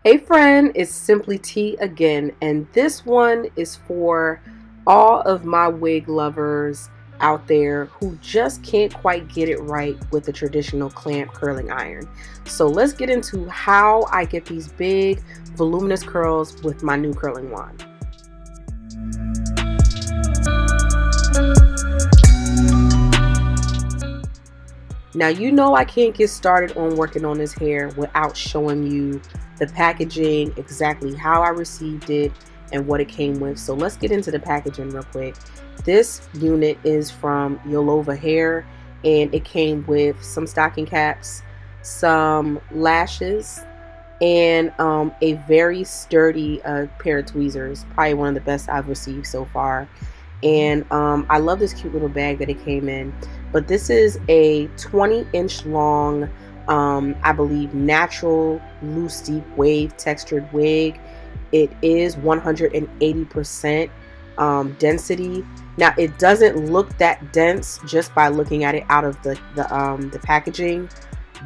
Hey friend, it's Simply T again, and this one is for all of my wig lovers out there who just can't quite get it right with the traditional clamp curling iron. So let's get into how I get these big voluminous curls with my new curling wand. Now you know I can't get started on working on this hair without showing you the packaging, exactly how I received it and what it came with. So let's get into the packaging real quick. This unit is from YOLOVA Hair, and it came with some stocking caps, some lashes, and a very sturdy pair of tweezers. Probably one of the best I've received so far. And I love this cute little bag that it came in. But this is a 20-inch long, I believe, natural loose deep wave textured wig. It is 180% density. Now it doesn't look that dense just by looking at it out of the packaging,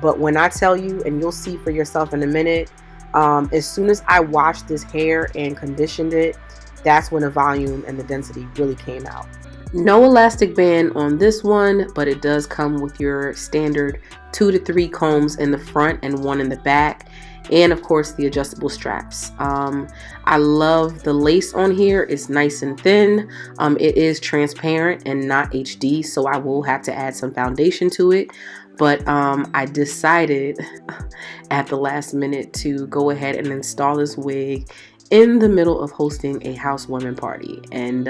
but when I tell you, and you'll see for yourself in a minute, as soon as I washed this hair and conditioned it, that's when the volume and the density really came out. No elastic band on this one, but it does come with your standard 2 to 3 combs in the front and 1 in the back, and of course the adjustable straps. I love the lace on here. It's nice and thin. It is transparent and not HD, so I will have to add some foundation to it. But I decided at the last minute to go ahead and install this wig in the middle of hosting a housewarming party. And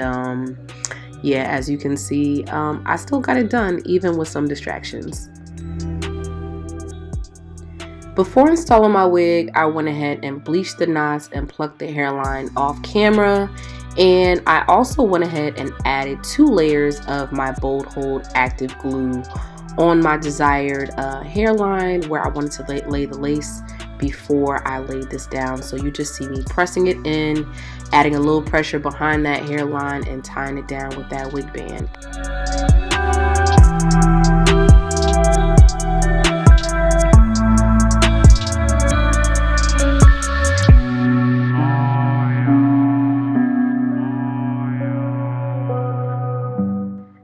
yeah, as you can see, I still got it done even with some distractions. Before installing my wig, I went ahead and bleached the knots and plucked the hairline off camera. And I also went ahead and added 2 layers of my Bold Hold active glue on my desired hairline where I wanted to lay the lace before I laid this down. So you just see me pressing it in, adding a little pressure behind that hairline and tying it down with that wig band.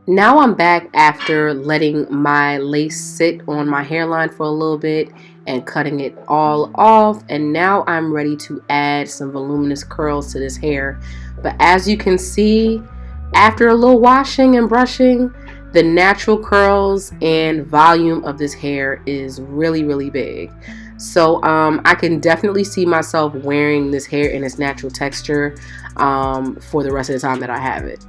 Now I'm back after letting my lace sit on my hairline for a little bit and cutting it all off, and now I'm ready to add some voluminous curls to this hair. But as you can see, after a little washing and brushing, the natural curls and volume of this hair is really big. So I can definitely see myself wearing this hair in its natural texture for the rest of the time that I have it.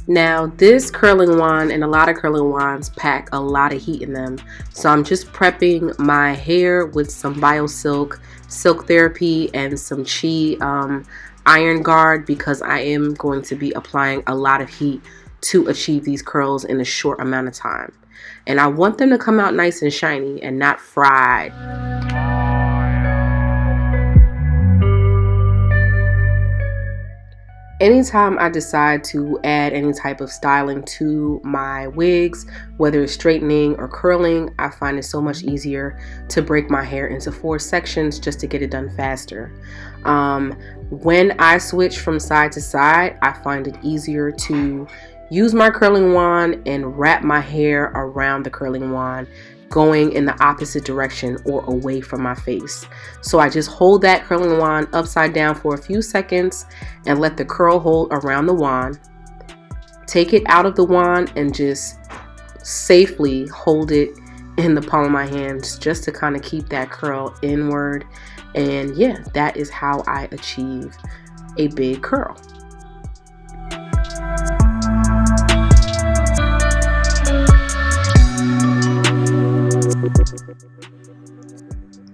Now this curling wand and a lot of curling wands pack a lot of heat in them, so I'm just prepping my hair with some BioSilk Silk Therapy and some Chi Iron Guard, because I am going to be applying a lot of heat to achieve these curls in a short amount of time, and I want them to come out nice and shiny and not fried. Anytime I decide to add any type of styling to my wigs, whether it's straightening or curling, I find it so much easier to break my hair into 4 sections just to get it done faster. When I switch from side to side, I find it easier to use my curling wand and wrap my hair around the curling wand, going in the opposite direction or away from my face. So I just hold that curling wand upside down for a few seconds and let the curl hold around the wand. Take it out of the wand and just safely hold it in the palm of my hands just to kind of keep that curl inward. And yeah, that is how I achieve a big curl.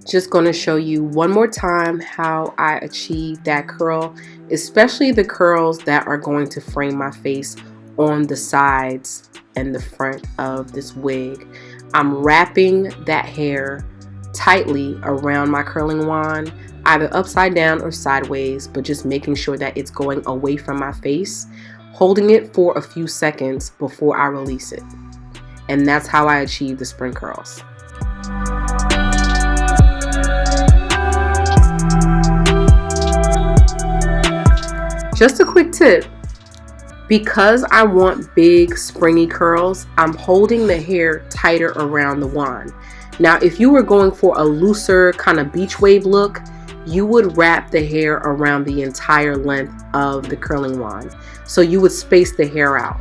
Just going to show you one more time how I achieve that curl, especially the curls that are going to frame my face on the sides and the front of this wig. I'm wrapping that hair tightly around my curling wand, either upside down or sideways, but just making sure that it's going away from my face, holding it for a few seconds before I release it. And that's how I achieve the spring curls. just a quick tip. Because I want big springy curls, I'm holding the hair tighter around the wand. Now, if you were going for a looser kind of beach wave look, you would wrap the hair around the entire length of the curling wand. So you would space the hair out.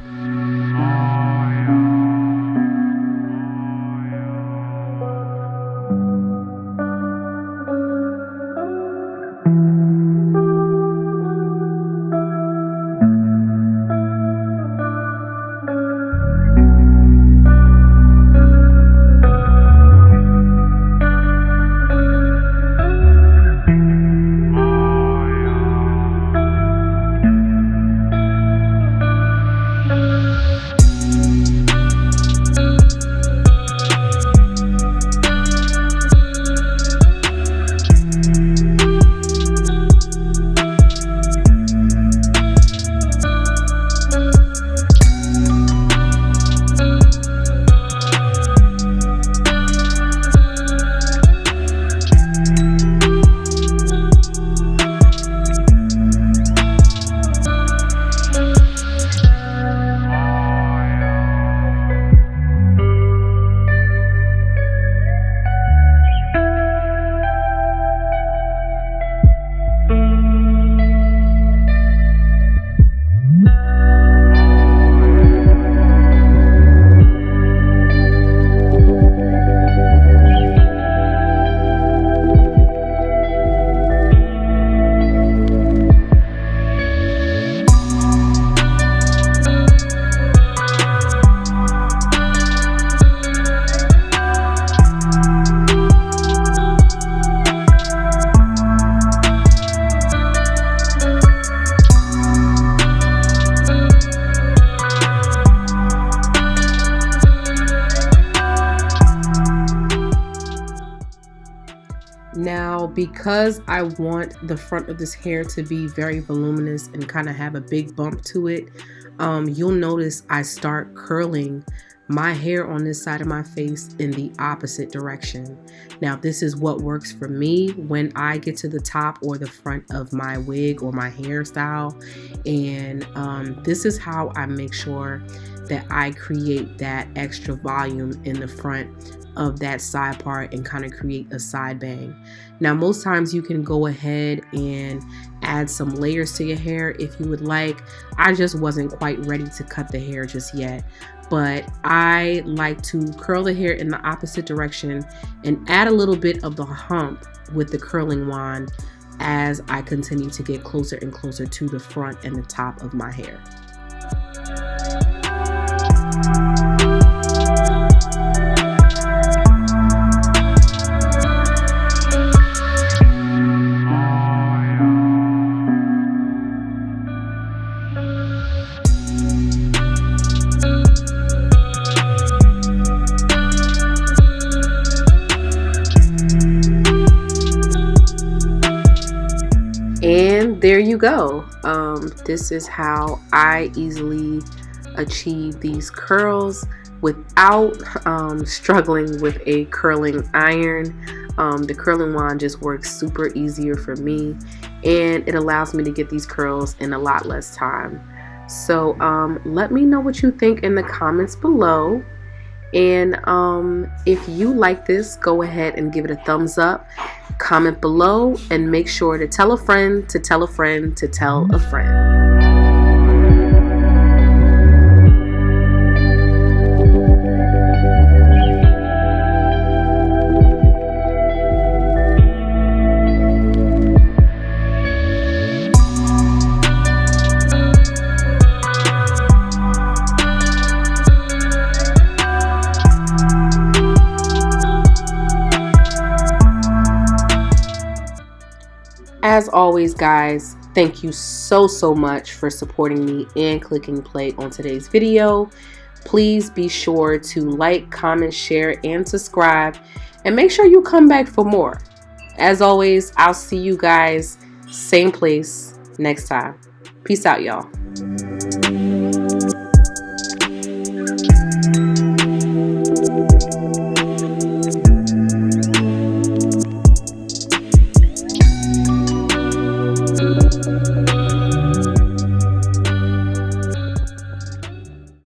Now, because I want the front of this hair to be very voluminous and kind of have a big bump to it, you'll notice I start curling my hair on this side of my face in the opposite direction. Now, this is what works for me when I get to the top or the front of my wig or my hairstyle. And this is how I make sure that I create that extra volume in the front of that side part and kind of create a side bang. Now, most times you can go ahead and add some layers to your hair if you would like. I just wasn't quite ready to cut the hair just yet, but I like to curl the hair in the opposite direction and add a little bit of the hump with the curling wand as I continue to get closer and closer to the front and the top of my hair. And there you go. This is how I easily achieve these curls without struggling with a curling iron. The curling wand just works super easier for me, and it allows me to get these curls in a lot less time. So let me know what you think in the comments below. And if you like this, go ahead and give it a thumbs up. Comment below and make sure to tell a friend to tell a friend to tell a friend. As always, guys, thank you so much for supporting me and clicking play on today's video. Please be sure to like, comment, share, and subscribe, and make sure you come back for more. As always, I'll see you guys same place next time. Peace out, y'all.